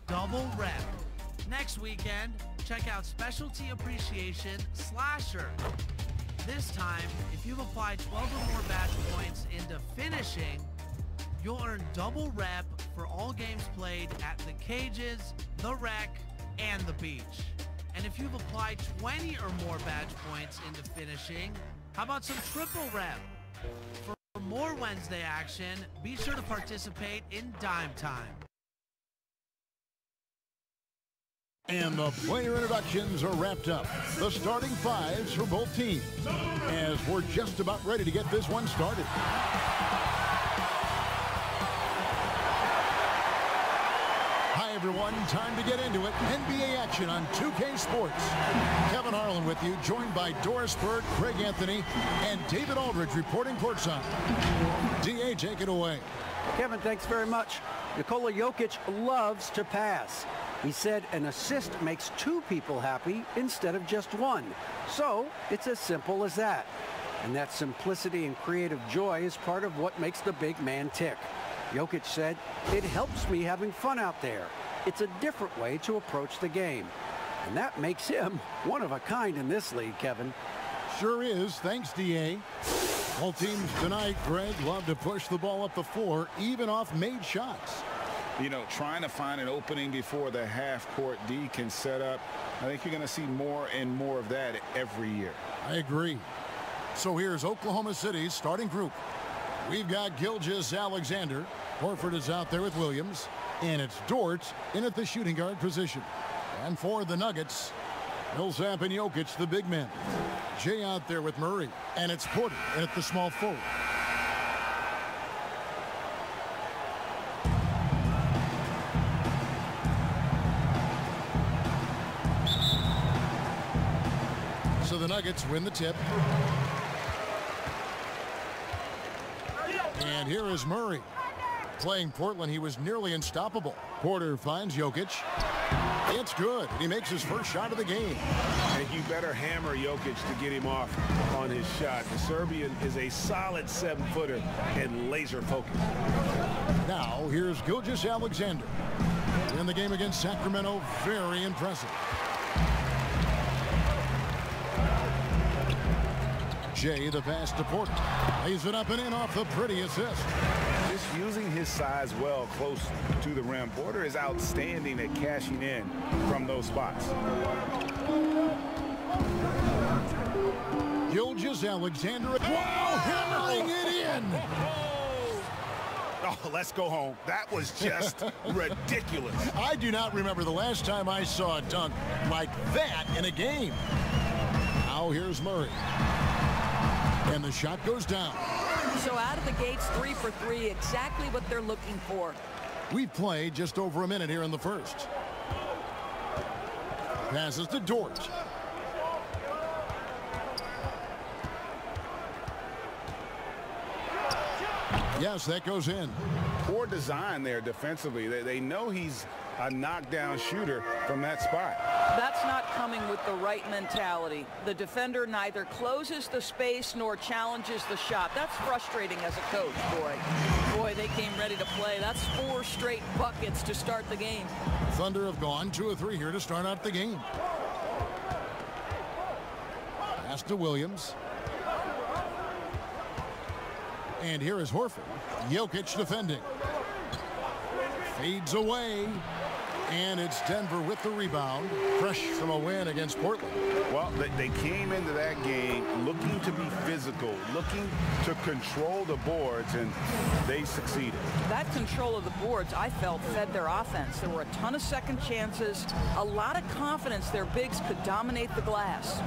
double rep. Next weekend, check out Specialty Appreciation Slasher. This time, if you've applied 12 or more badge points into finishing, you'll earn double rep for all games played at the cages, the rec, and the beach. And if you've applied 20 or more badge points into finishing, how about some triple rep? For more Wednesday action, be sure to participate in Dime Time. And the player introductions are wrapped up. The starting fives for both teams, as we're just about ready to get this one started. Hi, everyone. Time to get into it. NBA action on 2K Sports. Kevin Harlan with you, joined by Doris Bird, Craig Anthony, and David Aldridge reporting courtside. DA, take it away. Kevin, thanks very much. Nikola Jokic loves to pass. He said an assist makes two people happy instead of just one. So it's as simple as that. And that simplicity and creative joy is part of what makes the big man tick. Jokic said, "It helps me having fun out there. It's a different way to approach the game." And that makes him one of a kind in this league, Kevin. Sure is. Thanks, DA. Both teams tonight, Greg, love to push the ball up the floor, even off made shots. You know, trying to find an opening before the half-court D can set up. I think you're going to see more and more of that every year. I agree. So here's Oklahoma City's starting group. We've got Gilgeous-Alexander. Horford is out there with Williams. And it's Dort in at the shooting guard position. And for the Nuggets, Millsap and Jokic, the big men. Jay out there with Murray. And it's Porter in at the small forward. So the Nuggets win the tip. And here is Murray. Playing Portland, he was nearly unstoppable. Porter finds Jokic. It's good. He makes his first shot of the game. And you better hammer Jokic to get him off on his shot. The Serbian is a solid 7-footer and laser focused. Now here's Gilgeous-Alexander. In the game against Sacramento, very impressive. Jay, the pass to Porter. Lays it up and in off the pretty assist. Just using his size well close to the rim. Porter is outstanding at cashing in from those spots. Gilgeous-Alexander. Wow, hammering it in. Oh, let's go home. That was just ridiculous. I do not remember the last time I saw a dunk like that in a game. Now here's Murray. And the shot goes down. So out of the gates, 3 for 3, exactly what they're looking for. We've played just over a minute here in the first. Passes to Dort. Yes, that goes in. Poor design there defensively. They know he's a knockdown shooter from that spot. That's not coming with the right mentality. The defender neither closes the space nor challenges the shot. That's frustrating as a coach, boy, they came ready to play. That's 4 straight buckets to start the game. Thunder have gone 2 of 3 here to start out the game. Pass to Williams. And here is Horford. Jokic defending. Fades away. And it's Denver with the rebound. Fresh from a win against Portland. Well, they came into that game looking to be physical, looking to control the boards, and they succeeded. That control of the boards, I felt, fed their offense. There were a ton of second chances, a lot of confidence their bigs could dominate the glass.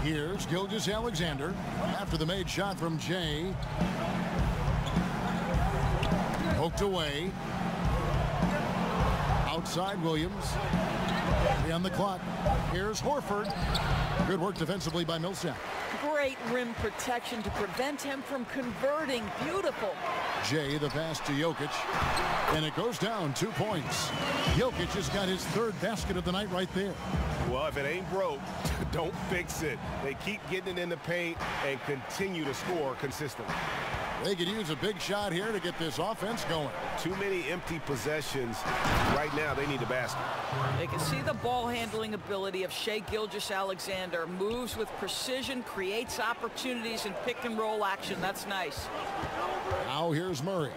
Here's Gilgeous-Alexander after the made shot from Jay. Poked away. Outside Williams. 3 on the clock. Here's Horford. Good work defensively by Millsap. Great rim protection to prevent him from converting. Beautiful. Jay, the pass to Jokic. And it goes down 2 points. Jokic has got his 3rd basket of the night right there. Well, if it ain't broke, don't fix it. They keep getting it in the paint and continue to score consistently. They could use a big shot here to get this offense going. Too many empty possessions. Right now, they need a basket. They can see the ball handling ability of Shai Gilgeous-Alexander. Moves with precision, creates opportunities in pick and roll action. That's nice. Now here's Murray.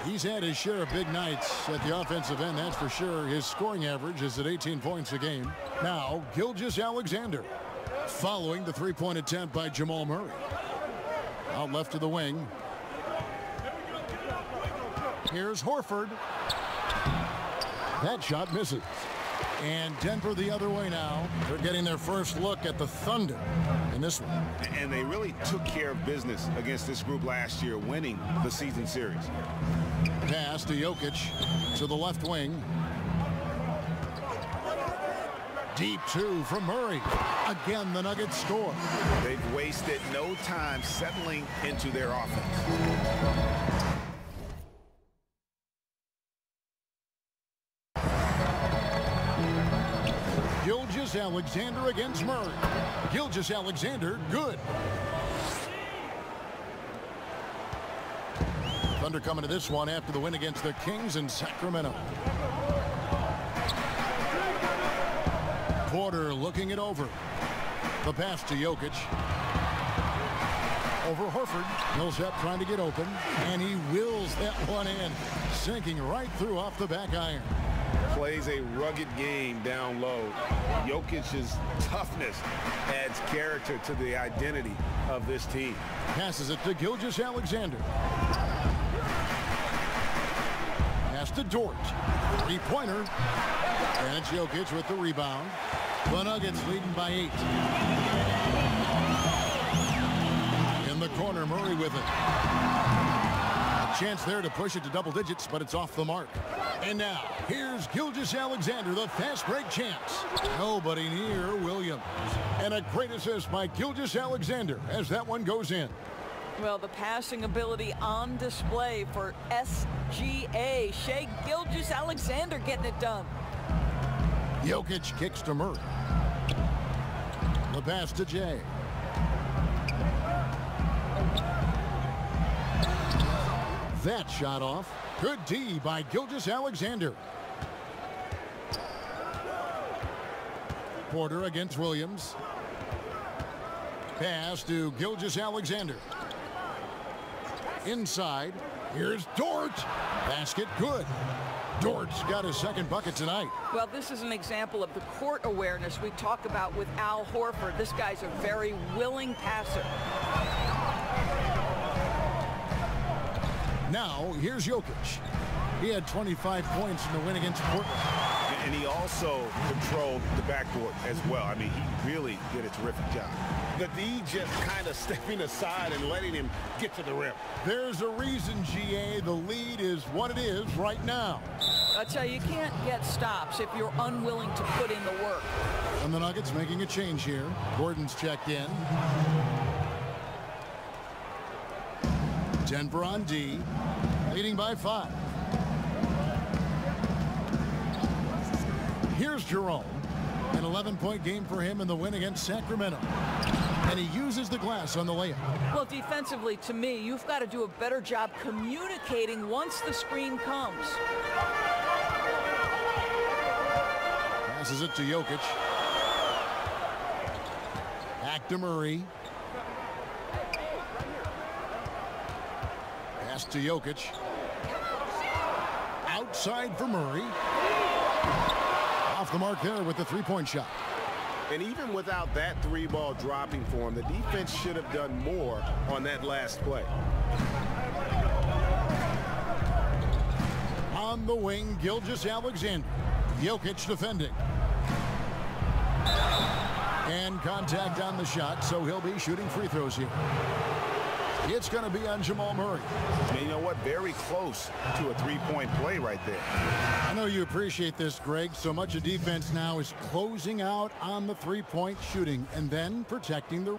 He's had his share of big nights at the offensive end, that's for sure. His scoring average is at 18 points a game. Now Gilgeous-Alexander following the three-point attempt by Jamal Murray. Out left to the wing. Here's Horford. That shot misses. And Denver the other way now. They're getting their first look at the Thunder in this one. And they really took care of business against this group last year, winning the season series. Pass to Jokic to the left wing. Deep two from Murray. Again, the Nuggets score. They've wasted no time settling into their offense. Gilgeous-Alexander against Murray. Gilgeous-Alexander, good. Thunder coming to this one after the win against the Kings in Sacramento. Porter looking it over. The pass to Jokic. Over Horford. Millsap trying to get open, and he wills that one in, sinking right through off the back iron. Plays a rugged game down low. Jokic's toughness adds character to the identity of this team. Passes it to Gilgeous-Alexander. Pass to Dort. Three-pointer. And it's Jokic with the rebound. The Nuggets leading by 8. In the corner, Murray with it. A chance there to push it to double digits, but it's off the mark. And now, here's Gilgeous-Alexander, the fast break chance. Nobody near Williams. And a great assist by Gilgeous-Alexander as that one goes in. Well, the passing ability on display for SGA. Shai Gilgeous-Alexander getting it done. Jokic kicks to Murray. The pass to Jay. That shot off. Good D by Gilgeous-Alexander. Porter against Williams. Pass to Gilgeous-Alexander. Inside. Here's Dort. Basket good. Dort's got his second bucket tonight. Well, this is an example of the court awareness we talk about with Al Horford. This guy's a very willing passer. Now, here's Jokic. He had 25 points in the win against Portland. And he also controlled the backcourt as well. I mean, he really did a terrific job. The D just kind of stepping aside and letting him get to the rim. There's a reason, GA, the lead is what it is right now. I tell you, you can't get stops if you're unwilling to put in the work. And the Nuggets making a change here. Gordon's checked in. Denver on D, leading by 5. Here's Jerome. An 11-point game for him in the win against Sacramento. And he uses the glass on the layup. Well, defensively, to me, you've got to do a better job communicating once the screen comes. Passes it to Jokic. Back to Murray. Pass to Jokic. Outside for Murray. Off the mark there with the three-point shot. And even without that three ball dropping for him, the defense should have done more on that last play. On the wing, Gilgeous-Alexander. Jokic defending. And contact on the shot, so he'll be shooting free throws here. It's going to be on Jamal Murray. And you know what? Very close to a three-point play right there. I know you appreciate this, Greg. So much of defense now is closing out on the three-point shooting and then protecting the...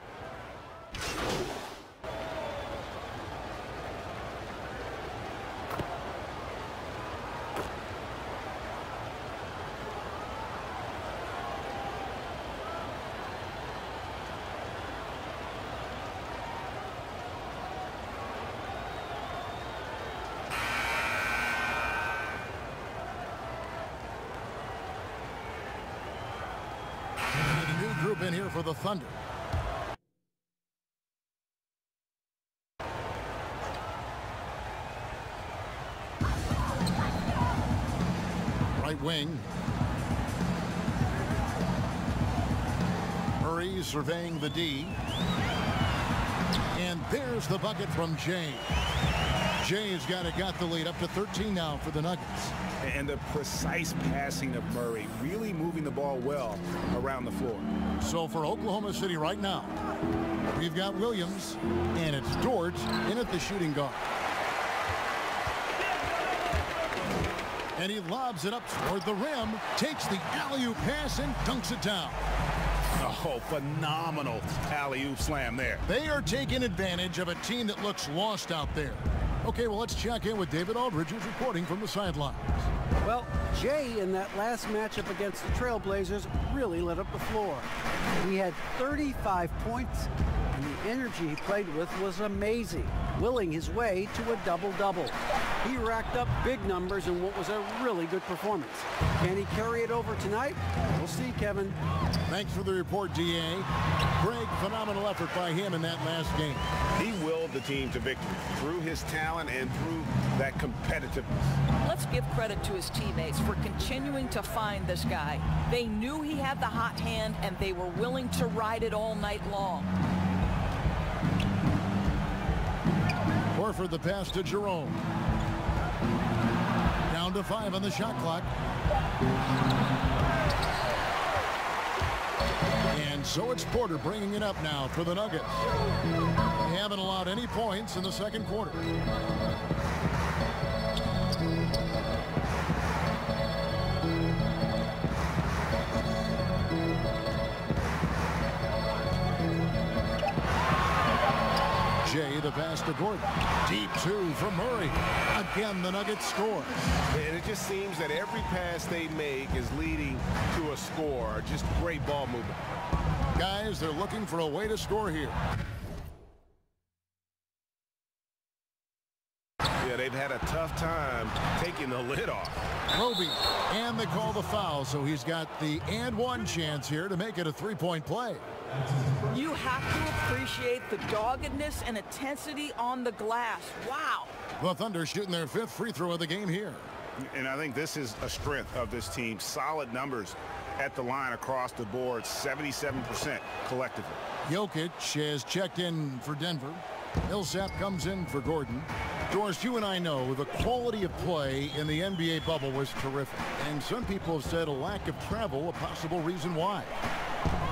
in here for the Thunder. Right wing. Murray surveying the D. And there's the bucket from Jay. Jay's got the lead up to 13 now for the Nuggets. And the precise passing of Murray, really moving the ball well around the floor. So for Oklahoma City right now, we've got Williams, and it's Dort in at the shooting guard. And he lobs it up toward the rim, takes the alley-oop pass and dunks it down. Oh, phenomenal alley-oop slam there. They are taking advantage of a team that looks lost out there. Okay, well, let's check in with David Aldridge, who's reporting from the sidelines. Well, Jay in that last matchup against the Trailblazers really lit up the floor. He had 35 points, and the energy he played with was amazing, willing his way to a double-double. He racked up big numbers in what was a really good performance. Can he carry it over tonight? We'll see, Kevin. Thanks for the report, D.A. Greg, phenomenal effort by him in that last game. He willed the team to victory through his talent and through that competitiveness. Let's give credit to his teammates for continuing to find this guy. They knew he had the hot hand, and they were willing to ride it all night long. Horford the pass to Jerome. Down to 5 on the shot clock. And so it's Porter bringing it up now for the Nuggets. They haven't allowed any points in the second quarter. Jay the pass to Gordon. Deep 2 from Murray. Again, the Nuggets score. And it just seems that every pass they make is leading to a score. Just great ball movement. Guys, they're looking for a way to score here. Yeah, they've had a tough time taking the lid off. Roby, and they call the foul, so he's got the and one chance here to make it a three-point play. You have to appreciate the doggedness and intensity on the glass. Wow. The Thunder shooting their 5th free throw of the game here. And I think this is a strength of this team. Solid numbers at the line across the board, 77% collectively. Jokic has checked in for Denver. Millsap comes in for Gordon. Doris, you and I know the quality of play in the NBA bubble was terrific. And some people have said a lack of travel a possible reason why.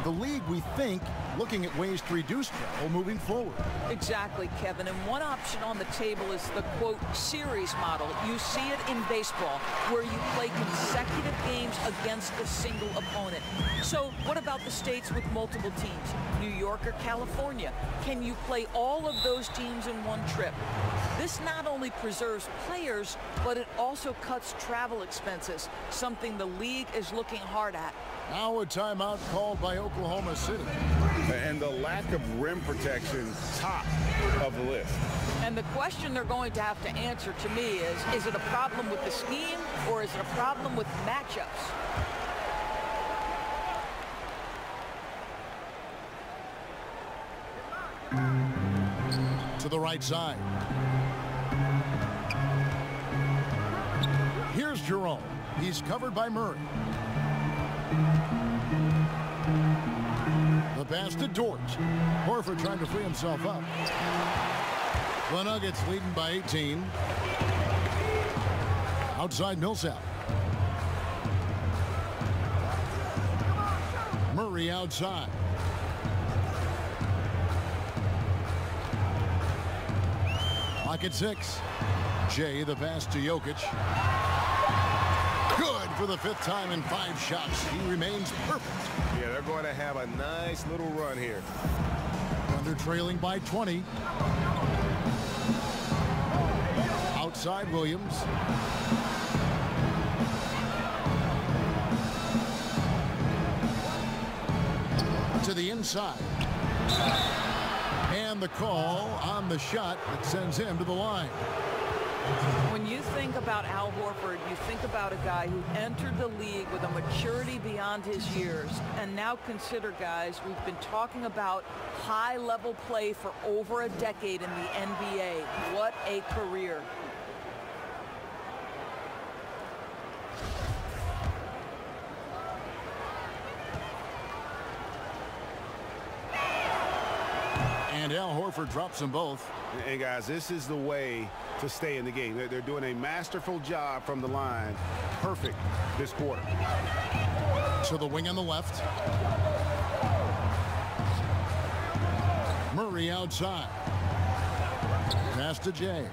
The league, we think, looking at ways to reduce travel moving forward. Exactly, Kevin. And one option on the table is the, quote, series model. You see it in baseball, where you play consecutive games against a single opponent. So what about the states with multiple teams? New York or California? Can you play all of those teams in one trip? This not only preserves players, but it also cuts travel expenses, something the league is looking hard at. Now a timeout called by Oklahoma City. And the lack of rim protection, top of the list. And the question they're going to have to answer to me is it a problem with the scheme or is it a problem with matchups? To the right side. Here's Jerome. He's covered by Murray. The pass to Dort. Horford trying to free himself up. The Nuggets leading by 18. Outside Millsap. Murray outside. Clock at 6. Jay the pass to Jokic. Good for the 5th time in 5 shots. He remains perfect. Yeah, they're going to have a nice little run here. Thunder trailing by 20. Outside Williams. To the inside. And the call on the shot that sends him to the line. When you think about Al Horford, you think about a guy who entered the league with a maturity beyond his years. And now consider, guys, we've been talking about high-level play for over a decade in the NBA. What a career. And Al Horford drops them both. And guys, this is the way to stay in the game. They're doing a masterful job from the line. Perfect this quarter. To the wing on the left. Murray outside. Pass to Jay.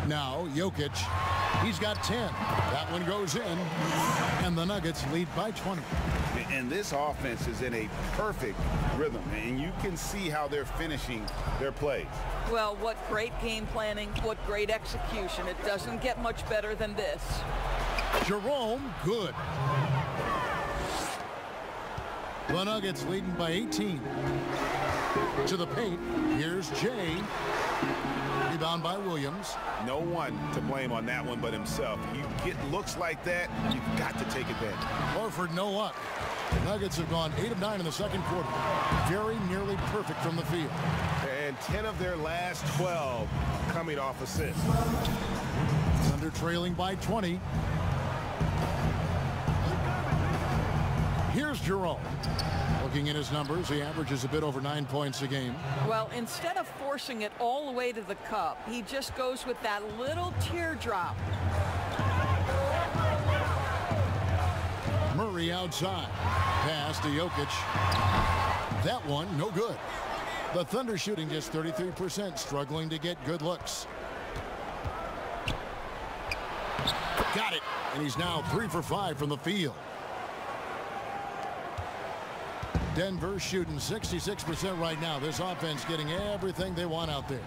Now Jokic. He's got 10. That one goes in. And the Nuggets lead by 20. And this offense is in a perfect rhythm, and you can see how they're finishing their plays. Well, what great game planning, what great execution. It doesn't get much better than this. Jerome, good. The Nuggets leading by 18. To the paint. Here's Jay. Rebound by Williams. No one to blame on that one but himself. You get looks like that, you've got to take advantage. Horford, no luck. Nuggets have gone 8 of 9 in the second quarter. Very nearly perfect from the field. And 10 of their last 12 coming off assists. Thunder trailing by 20. Here's Jerome. Looking at his numbers, he averages a bit over 9 points a game. Well, instead of forcing it all the way to the cup, he just goes with that little teardrop. Murray outside. Pass to Jokic. That one, no good. The Thunder shooting just 33%, struggling to get good looks. Got it. And he's now 3 for 5 from the field. Denver shooting 66% right now. This offense getting everything they want out there.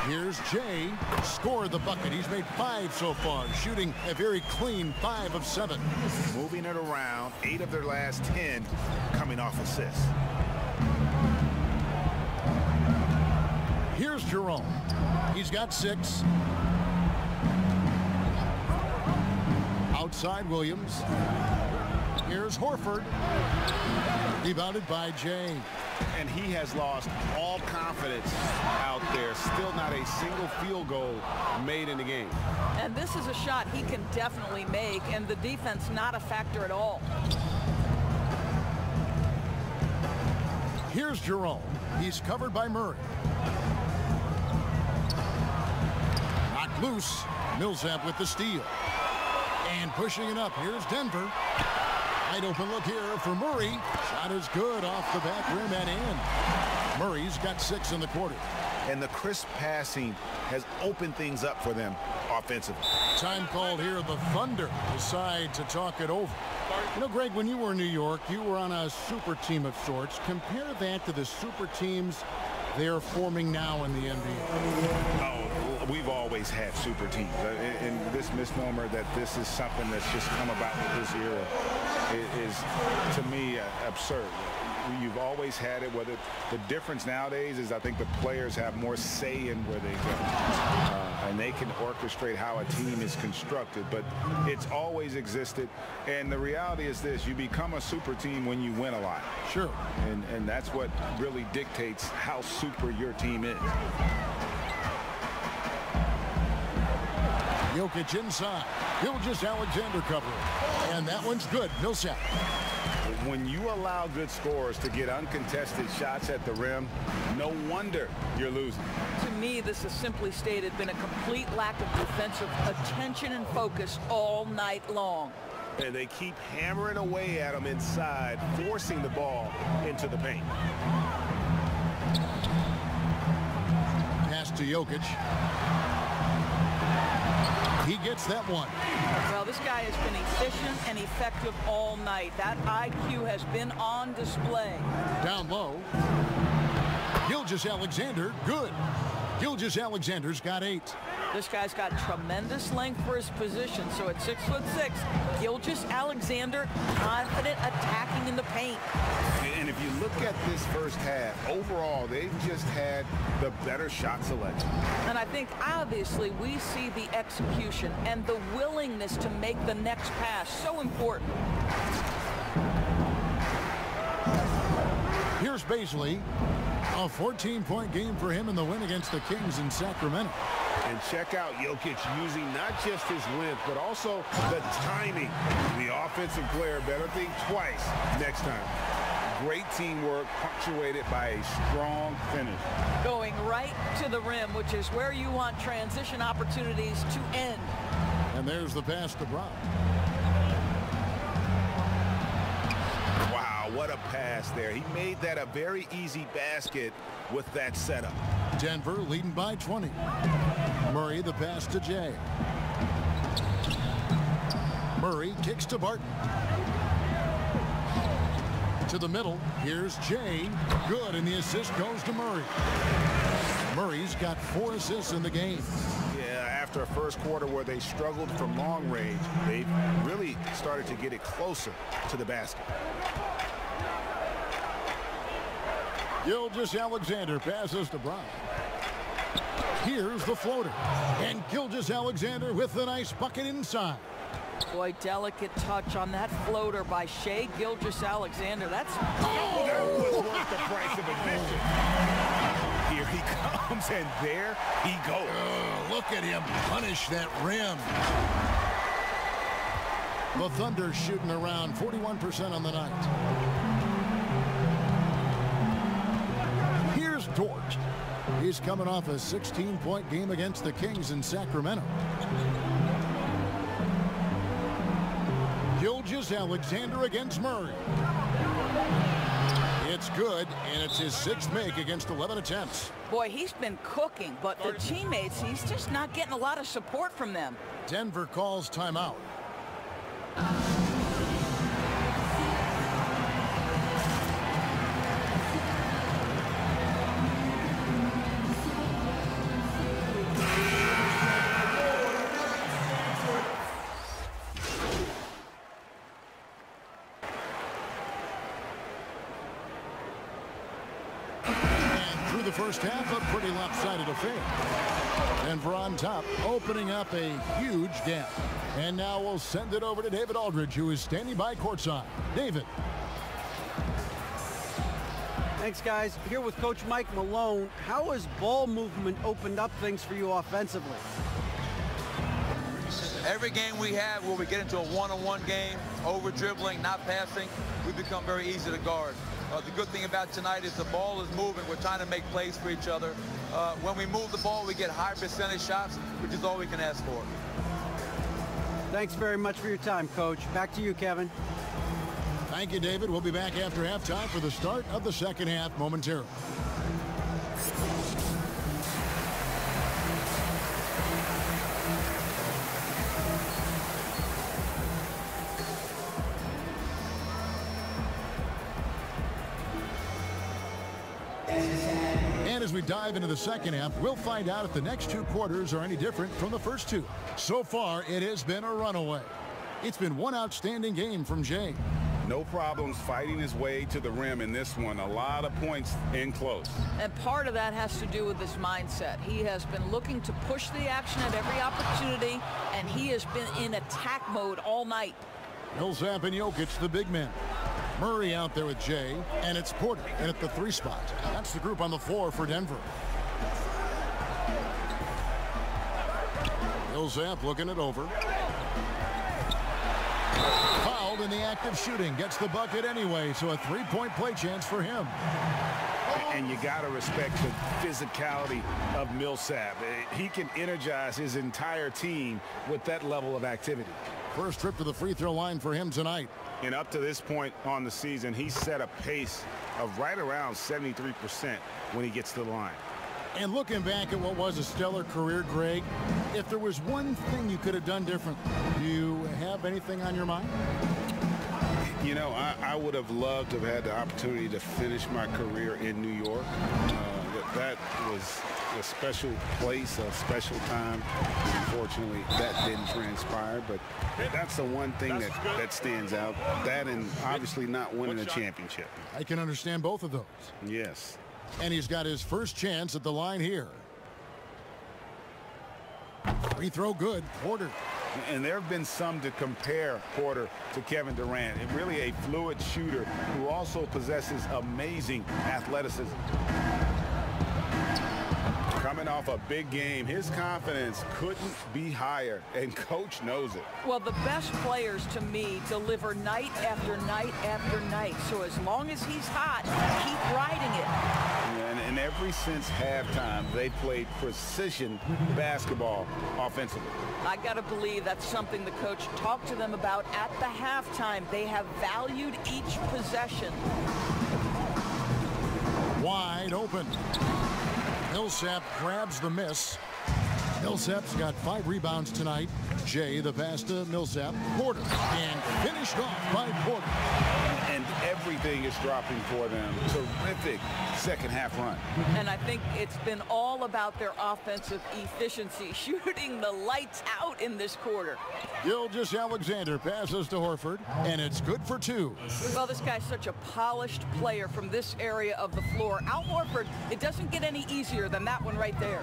Here's Jay. Scored the bucket. He's made 5 so far, shooting a very clean 5 of 7. Moving it around, 8 of their last 10 coming off assists. Here's Jerome. He's got 6. Outside Williams. Here's Horford. Rebounded by Jay. And he has lost all confidence out there. Still not a single field goal made in the game. And this is a shot he can definitely make, and the defense not a factor at all. Here's Jerome. He's covered by Murray. Knocked loose. Millsap with the steal. And pushing it up. Here's Denver. Wide open look here for Murray. Shot is good off the back rim and in. Murray's got 6 in the quarter. And the crisp passing has opened things up for them offensively. Time called here. The Thunder decide to talk it over. You know, Greg, when you were in New York, you were on a super team of sorts. Compare that to the super teams they're forming now in the NBA. Oh, we've always had super teams. And this misnomer that this is something that's just come about with this era is, to me, absurd. You've always had it. Whether the difference nowadays is I think the players have more say in where they go. And they can orchestrate how a team is constructed. But it's always existed. And the reality is this. You become a super team when you win a lot. Sure. And that's what really dictates how super your team is. Jokic inside. Gilgeous-Alexander covering. And that one's good. Millsap. When you allow good scorers to get uncontested shots at the rim, no wonder you're losing. To me, this has simply stated been a complete lack of defensive attention and focus all night long. And they keep hammering away at them inside, forcing the ball into the paint. Pass to Jokic. He gets that one. Well, this guy has been efficient and effective all night. That IQ has been on display. Down low. Gilgeous-Alexander, good. Gilgeous-Alexander's got 8. This guy's got tremendous length for his position. So at 6'6", Gilgeous-Alexander confident attacking in the paint. And if you look at this first half, overall, they've just had the better shot selection. And I think obviously we see the execution and the willingness to make the next pass so important. Here's Baisley. A 14-point game for him in the win against the Kings in Sacramento. And check out Jokic using not just his length, but also the timing. The offensive player better think twice next time. Great teamwork punctuated by a strong finish. Going right to the rim, which is where you want transition opportunities to end. And there's the pass to Brown. Wow, what a pass there. He made that a very easy basket with that setup. Denver leading by 20. Murray the pass to Jay. Murray kicks to Barton. To the middle. Here's Jay. Good, and the assist goes to Murray. Murray's got 4 assists in the game. Yeah, after a first quarter where they struggled from long range, they really started to get it closer to the basket. Gilgeous-Alexander passes to Brown. Here's the floater. And Gilgeous-Alexander with a nice bucket inside. Boy, delicate touch on that floater by Shai Gilgeous-Alexander. That's... Oh, that was worth the price of admission. Here he comes, and there he goes. Look at him punish that rim. The Thunder shooting around 41% on the night. Here's Dort. He's coming off a 16-point game against the Kings in Sacramento. Gilgeous-Alexander against Murray. It's good, and it's his 6th make against 11 attempts. Boy, he's been cooking, but the teammates, he's just not getting a lot of support from them. Denver calls timeout. First half, a pretty lopsided affair. Denver on top, opening up a huge gap. And now we'll send it over to David Aldridge, who is standing by courtside. David. Thanks, guys. Here with Coach Mike Malone. How has ball movement opened up things for you offensively? Every game we have where we get into a one-on-one game, over dribbling, not passing, we become very easy to guard. The good thing about tonight is the ball is moving. We're trying to make plays for each other. When we move the ball, we get high percentage shots, which is all we can ask for. Thanks very much for your time, Coach. Back to you, Kevin. Thank you, David. We'll be back after halftime for the start of the second half momentarily. And as we dive into the second half, we'll find out if the next 2 quarters are any different from the first 2. So far, it has been a runaway. It's been one outstanding game from Jay. No problems fighting his way to the rim in this one. A lot of points in close. And part of that has to do with his mindset. He has been looking to push the action at every opportunity, and he has been in attack mode all night. Millsap and Jokic, the big men. Murray out there with Jay, and it's Porter in at the 3 spot. That's the group on the floor for Denver. Millsap looking it over. Fouled in the act of shooting. Gets the bucket anyway, so a 3-point play chance for him. And you got to respect the physicality of Millsap. He can energize his entire team with that level of activity. First trip to the free throw line for him tonight. And up to this point on the season, he's set a pace of right around 73% when he gets to the line. And looking back at what was a stellar career, Greg, if there was one thing you could have done different, do you have anything on your mind? You know, I would have loved to have had the opportunity to finish my career in New York. That was a special place, a special time. Unfortunately, that didn't transpire, but that's the one thing that stands out. That and obviously not winning a championship. I can understand both of those. Yes. And he's got his first chance at the line here. Free throw good, Porter. And there have been some to compare Porter to Kevin Durant. And really a fluid shooter who also possesses amazing athleticism. Coming off a big game, his confidence couldn't be higher, and coach knows it. Well, the best players to me deliver night after night after night. So as long as he's hot, keep riding it. And ever since halftime, they played precision basketball offensively. I got to believe that's something the coach talked to them about at the halftime. They have valued each possession. Wide open. Millsap grabs the miss. Millsap's got 5 rebounds tonight. Jay, the pass to Millsap. Porter, and finished off by Porter. And everything is dropping for them. Terrific second half run. And I think it's been all about their offensive efficiency, shooting the lights out in this quarter. Gilgeous-Alexander passes to Horford, and it's good for 2. Well, this guy's such a polished player from this area of the floor. Al Horford, it doesn't get any easier than that one right there.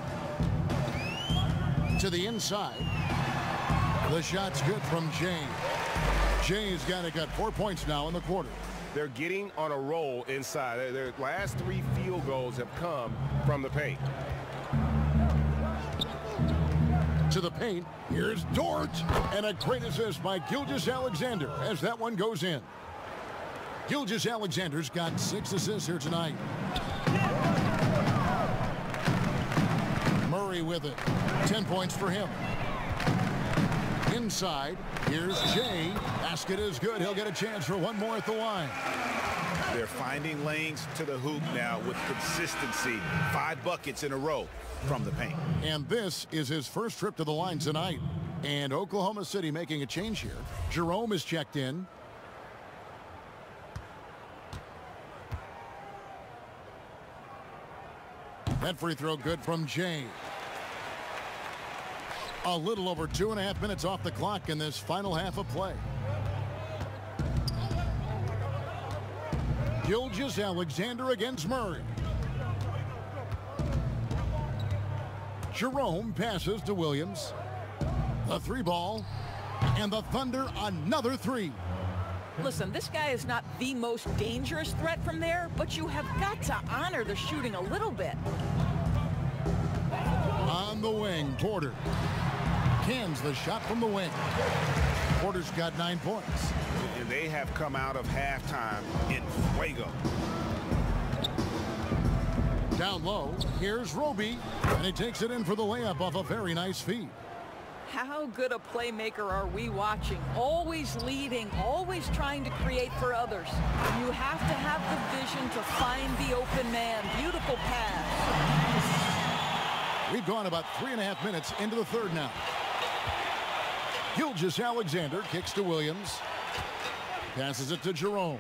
To the inside. The shot's good from Jay. Jay's got 4 points now in the quarter. They're getting on a roll inside. Their last 3 field goals have come from the paint. To the paint, here's Dort, and a great assist by Gilgeous-Alexander as that one goes in. Gilgeous-Alexander's got 6 assists here tonight. Murray with it. 10 points for him. Inside, here's Jay. Basket is good. He'll get a chance for one more at the line. They're finding lanes to the hoop now with consistency. 5 buckets in a row from the paint. And this is his first trip to the line tonight. And Oklahoma City making a change here. Jerome is checked in. That free throw good from Jay. A little over 2.5 minutes off the clock in this final half of play. Gilgeous-Alexander against Murray. Jerome passes to Williams. The 3 ball. And the Thunder another 3. Listen, this guy is not the most dangerous threat from there, but you have got to honor the shooting a little bit. On the wing, Porter. Cans the shot from the wing. Porter's got 9 points. And they have come out of halftime in fuego. Down low, here's Roby, and he takes it in for the layup off a very nice feed. How good a playmaker are we watching? Always leading, always trying to create for others. You have to have the vision to find the open man. Beautiful pass. We've gone about 3.5 minutes into the third now. Gilgeous-Alexander kicks to Williams. Passes it to Jerome.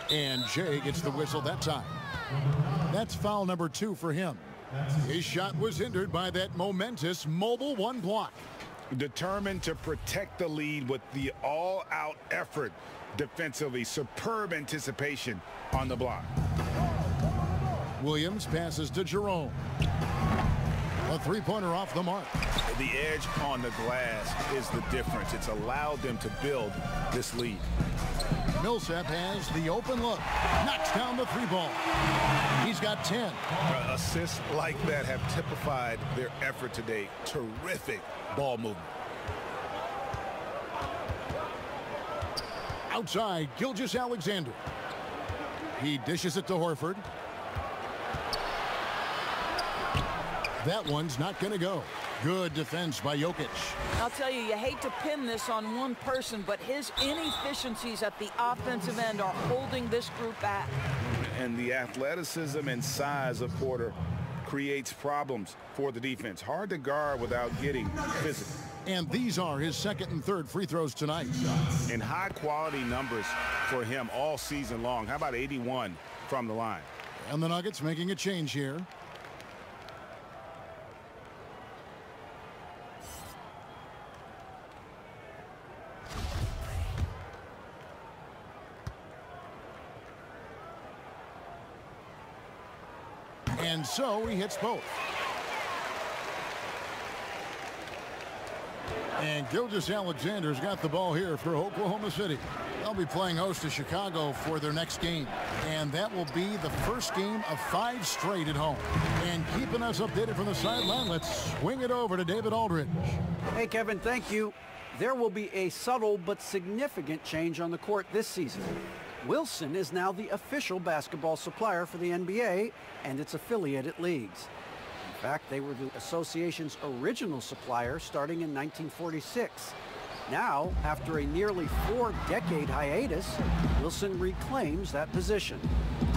And Jay gets the whistle that time. That's foul number 2 for him. His shot was hindered by that momentous mobile 1 block. Determined to protect the lead with the all-out effort defensively. Superb anticipation on the block. Williams passes to Jerome. A 3-pointer off the mark. The edge on the glass is the difference. It's allowed them to build this lead. Millsap has the open look. Knocks down the 3 ball. He's got 10. Assists like that have typified their effort today. Terrific ball movement. Outside, Gilgeous-Alexander. He dishes it to Horford. That one's not going to go. Good defense by Jokic. I'll tell you, you hate to pin this on one person, but his inefficiencies at the offensive end are holding this group back. And the athleticism and size of Porter creates problems for the defense. Hard to guard without getting physical. And these are his second and third free throws tonight. And high quality numbers for him all season long. How about 81 from the line? And the Nuggets making a change here. And so he hits both. And Gilgeous-Alexander's got the ball here for Oklahoma City. They'll be playing host to Chicago for their next game. And that will be the first game of 5 straight at home. And keeping us updated from the sideline, let's swing it over to David Aldridge. Hey, Kevin, thank you. There will be a subtle but significant change on the court this season. Wilson is now the official basketball supplier for the NBA and its affiliated leagues. In fact, they were the association's original supplier starting in 1946. Now, after a nearly 4-decade hiatus, Wilson reclaims that position.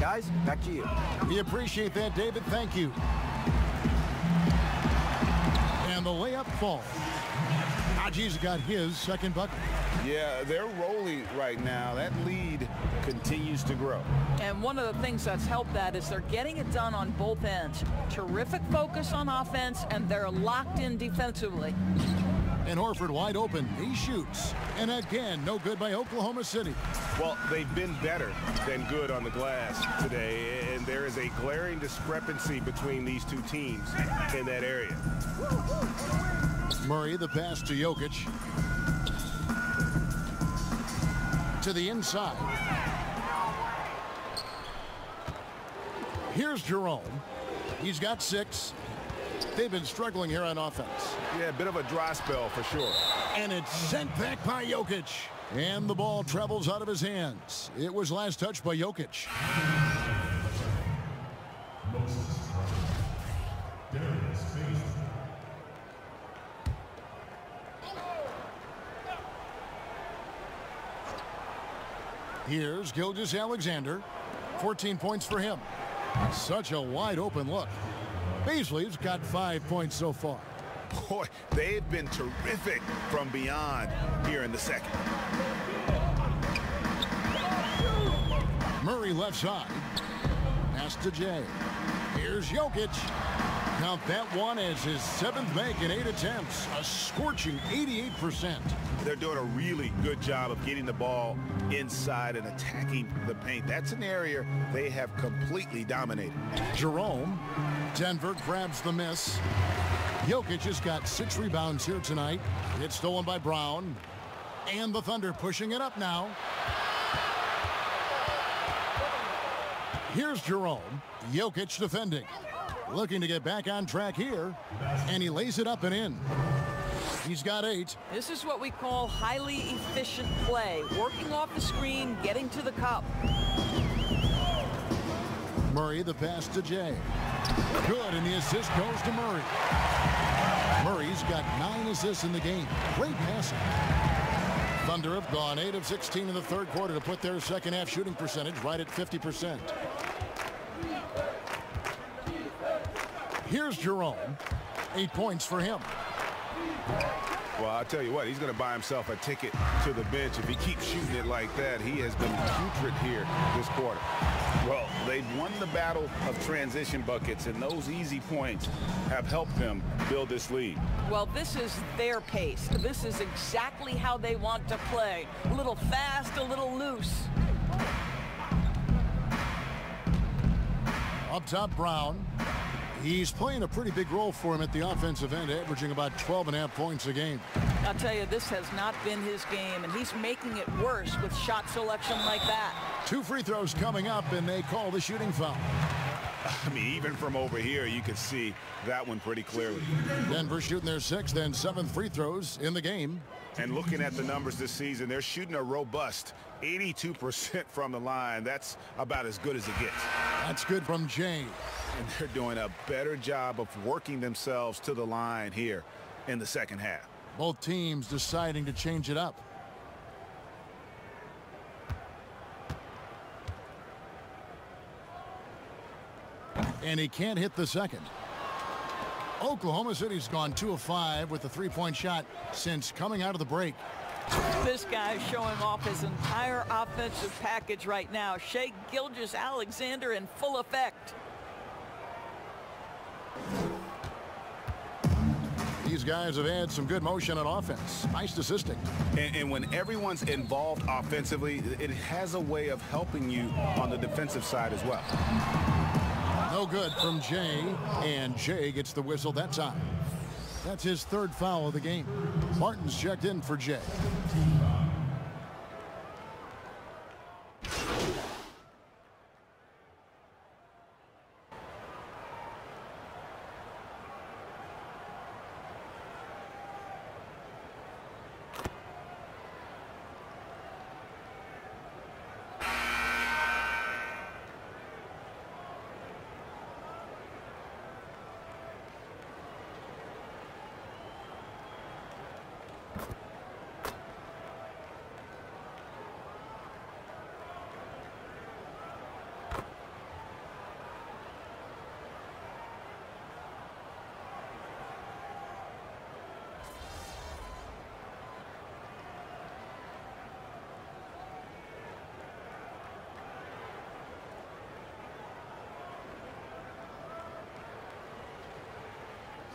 Guys, back to you. We appreciate that, David. Thank you. And the layup falls. Haji's got his second bucket. Yeah, they're rolling right now. That lead continues to grow. And one of the things that's helped that is they're getting it done on both ends. Terrific focus on offense, and they're locked in defensively. And Horford wide open. He shoots. And again, no good by Oklahoma City. Well, they've been better than good on the glass today, and there is a glaring discrepancy between these two teams in that area. Murray, the pass to Jokic. To the inside. Here's Jerome. He's got 6. They've been struggling here on offense. Yeah, a bit of a dry spell for sure. And it's sent back by Jokic. And the ball travels out of his hands. It was last touched by Jokic. Here's Gilgeous-Alexander. 14 points for him. Such a wide open look. Beasley's got 5 points so far. Boy, they've been terrific from beyond here in the second. Murray left side. Pass to Jay. Here's Jokic. Count that one as his 7th make in 8 attempts. A scorching 88%. They're doing a really good job of getting the ball inside and attacking the paint. That's an area they have completely dominated. Jerome. Denver grabs the miss. Jokic has got 6 rebounds here tonight. It's stolen by Brown. And the Thunder pushing it up now. Here's Jerome. Jokic defending. Looking to get back on track here. And he lays it up and in. He's got 8. This is what we call highly efficient play. Working off the screen, getting to the cup. Murray, the pass to Jay. Good, and the assist goes to Murray. Murray's got 9 assists in the game. Great passing. Thunder have gone 8 of 16 in the third quarter to put their second half shooting percentage right at 50%. Here's Jerome. 8 points for him. Well, I'll tell you what, he's going to buy himself a ticket to the bench if he keeps shooting it like that. He has been putrid here this quarter. Well, they've won the battle of transition buckets, and those easy points have helped them build this lead. Well, this is their pace. This is exactly how they want to play. A little fast, a little loose. Up top, Brown. He's playing a pretty big role for him at the offensive end, averaging about 12.5 points a game. I'll tell you, this has not been his game, and he's making it worse with shot selection like that. 2 free throws coming up, and they call the shooting foul. I mean, even from over here, you can see that one pretty clearly. Denver shooting their 6th and 7th free throws in the game. And looking at the numbers this season, they're shooting a robust 82% from the line. That's about as good as it gets. That's good from Jay. And they're doing a better job of working themselves to the line here in the second half. Both teams deciding to change it up. And he can't hit the second. Oklahoma City's gone 2 of 5 with the 3-point shot since coming out of the break. This guy is showing off his entire offensive package right now. Shai Gilgeous-Alexander in full effect. These guys have had some good motion on offense. Nice assisting. And when everyone's involved offensively, it has a way of helping you on the defensive side as well. No good from Jay, and Jay gets the whistle that time. That's his third foul of the game. Martin's checked in for Jay.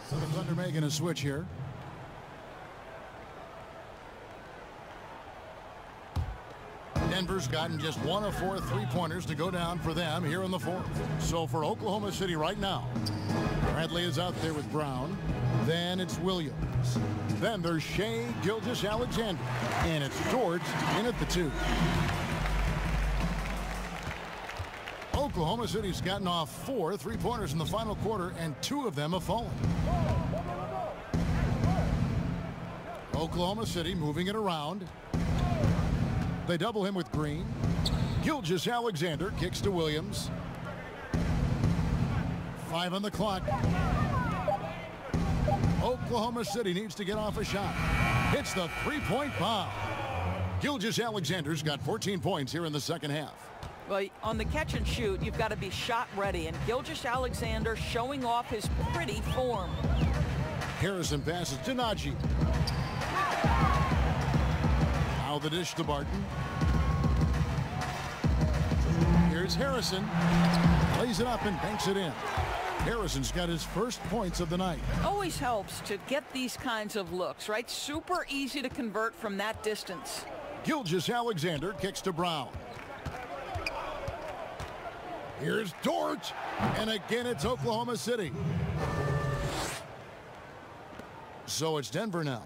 So the Thunder making a switch here. Denver's gotten just 1 of 4 3-pointers to go down for them here in the fourth. So for Oklahoma City right now, Bradley is out there with Brown. Then it's Williams. Then there's Shai Gilgeous-Alexander. And it's Dort in at the 2. Oklahoma City's gotten off 4 3-pointers in the final quarter, and 2 of them have fallen. Oklahoma City moving it around. They double him with Green. Gilgeous-Alexander kicks to Williams. 5 on the clock. Oklahoma City needs to get off a shot. Hits the 3-point bomb. Gilgeous-Alexander's got 14 points here in the second half. Well, on the catch and shoot, you've got to be shot ready, and Gilgeous-Alexander showing off his pretty form. Harrison passes to Najee. Now the dish to Barton. Here's Harrison. Lays it up and banks it in. Harrison's got his first points of the night. Always helps to get these kinds of looks, right? Super easy to convert from that distance. Gilgeous-Alexander kicks to Brown. Here's Dort, and again it's Oklahoma City. So it's Denver now.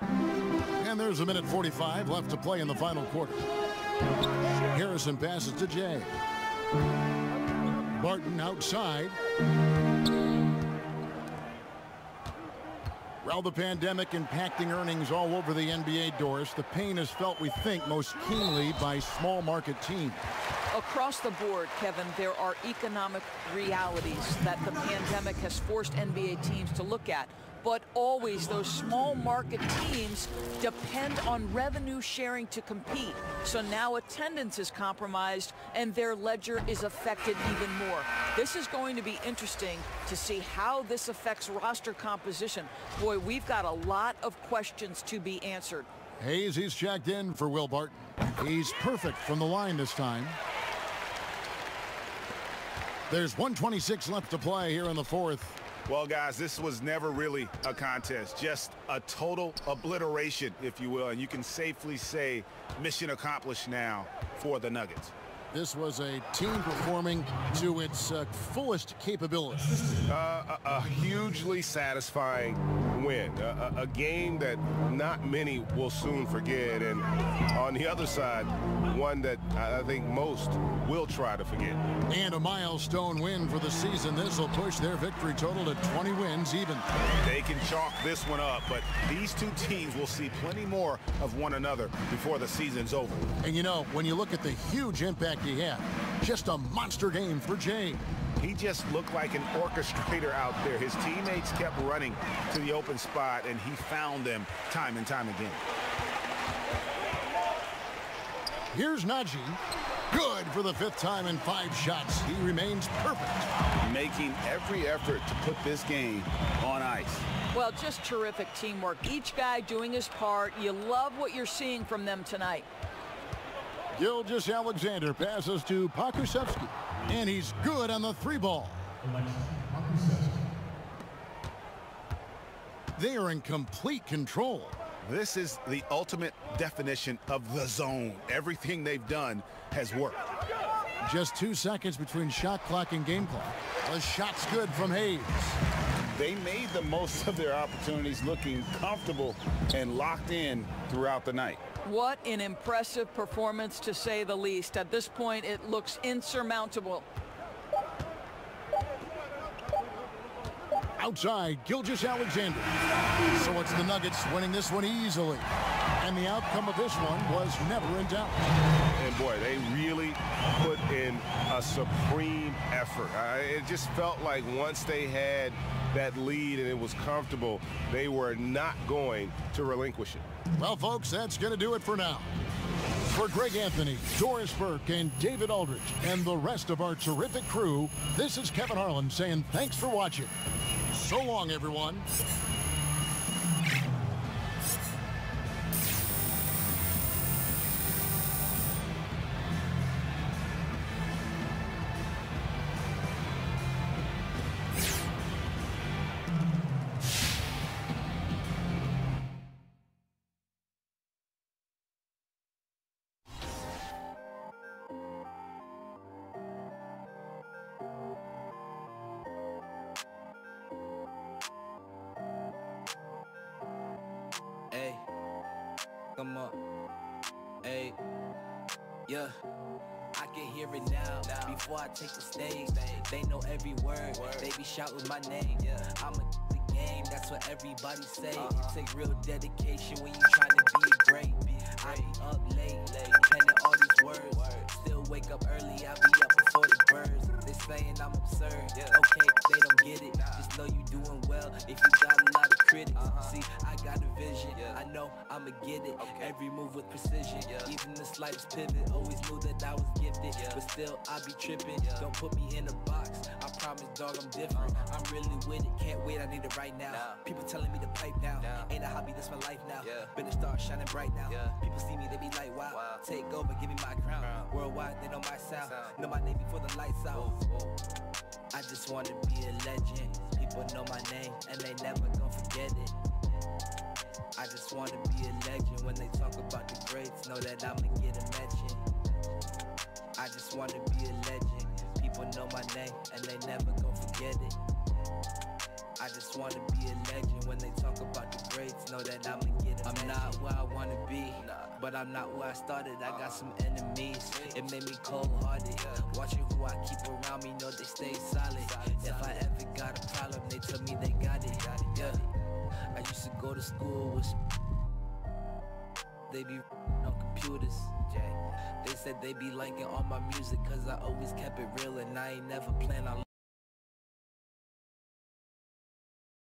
And there's a minute 45 left to play in the final quarter. Harrison passes to Jay. Barton outside. Well, the pandemic impacting earnings all over the NBA, Doris. The pain is felt, we think, most keenly by small market teams. Across the board, Kevin, there are economic realities that the pandemic has forced NBA teams to look at. But always those small market teams depend on revenue sharing to compete. So now attendance is compromised and their ledger is affected even more. This is going to be interesting to see how this affects roster composition. Boy, we've got a lot of questions to be answered. Hayes, he's checked in for Will Barton. He's perfect from the line this time. There's 1:26 left to play here in the fourth. Well, guys, this was never really a contest, just a total obliteration, if you will. And you can safely say mission accomplished now for the Nuggets. This was a team performing to its fullest capability. A hugely satisfying win. A game that not many will soon forget. And on the other side, one that I think most will try to forget. And a milestone win for the season. This will push their victory total to 20 wins even. They can chalk this one up, but these two teams will see plenty more of one another before the season's over. And you know, when you look at the huge impact he had, just a monster game for Jay. He just looked like an orchestrator out there. His teammates kept running to the open spot, and he found them time and time again. Here's Najee. Good for the 5th time in 5 shots. He remains perfect. Making every effort to put this game on ice. Well, just terrific teamwork. Each guy doing his part. You love what you're seeing from them tonight. Gilgeous-Alexander passes to Pokusevski, and he's good on the 3-ball. They are in complete control. This is the ultimate definition of the zone. Everything they've done has worked. Just 2 seconds between shot clock and game clock. The shot's good from Hayes. They made the most of their opportunities, looking comfortable and locked in throughout the night. What an impressive performance, to say the least. At this point, it looks insurmountable. Outside, Gilgeous-Alexander. So it's the Nuggets winning this one easily. And the outcome of this one was never in doubt. And boy, they really put in a supreme effort. It just felt like once they had that lead and it was comfortable, they were not going to relinquish it. Well, folks, that's going to do it for now. For Greg Anthony, Doris Burke, and David Aldridge, and the rest of our terrific crew, this is Kevin Harlan saying thanks for watching. So long, everyone. Hey, come on. Hey, yeah. I can hear it now. Before I take the stage, they know every word. They be shouting my name. I'm a the game. That's what everybody say. It takes real dedication when you trying to be great. I be up late, penning all these words. Still wake up early. I be up before the birds. They saying I'm absurd. Okay, they don't get it. Just know you doing well if you got a lot of critics. See, I got a vision. I know I'ma get it. Every move with precision. Even the slightest pivot. Always knew that I was gifted. But still, I be tripping. Don't put me in a box. I promise, dog, I'm different. I'm really with it. Can't wait, I need it right now. People telling me to pipe now. Ain't a hobby, that's my life now. Been a star shining bright now. People see me, they be like, wow. Take over, give me my crown. Worldwide, they know my sound. Know my name before the lights out. I just want to be a legend. People know my name, and they never gonna forget it. I just want to be a legend. When they talk about the greats, know that I'ma get a mention. I just want to be a legend. People know my name, and they never gonna forget it. I just want to be a legend. When they talk about the greats, know that I'ma get a mention. I'm not where I want to be, but I'm not where I started. I got some enemies, it made me cold-hearted. Watching who I keep around me, know they stay solid. If I ever got a problem, they tell me they got it. Yeah, I used to go to school with they be on computers. They said they be liking all my music, cause I always kept it real and I ain't never planned on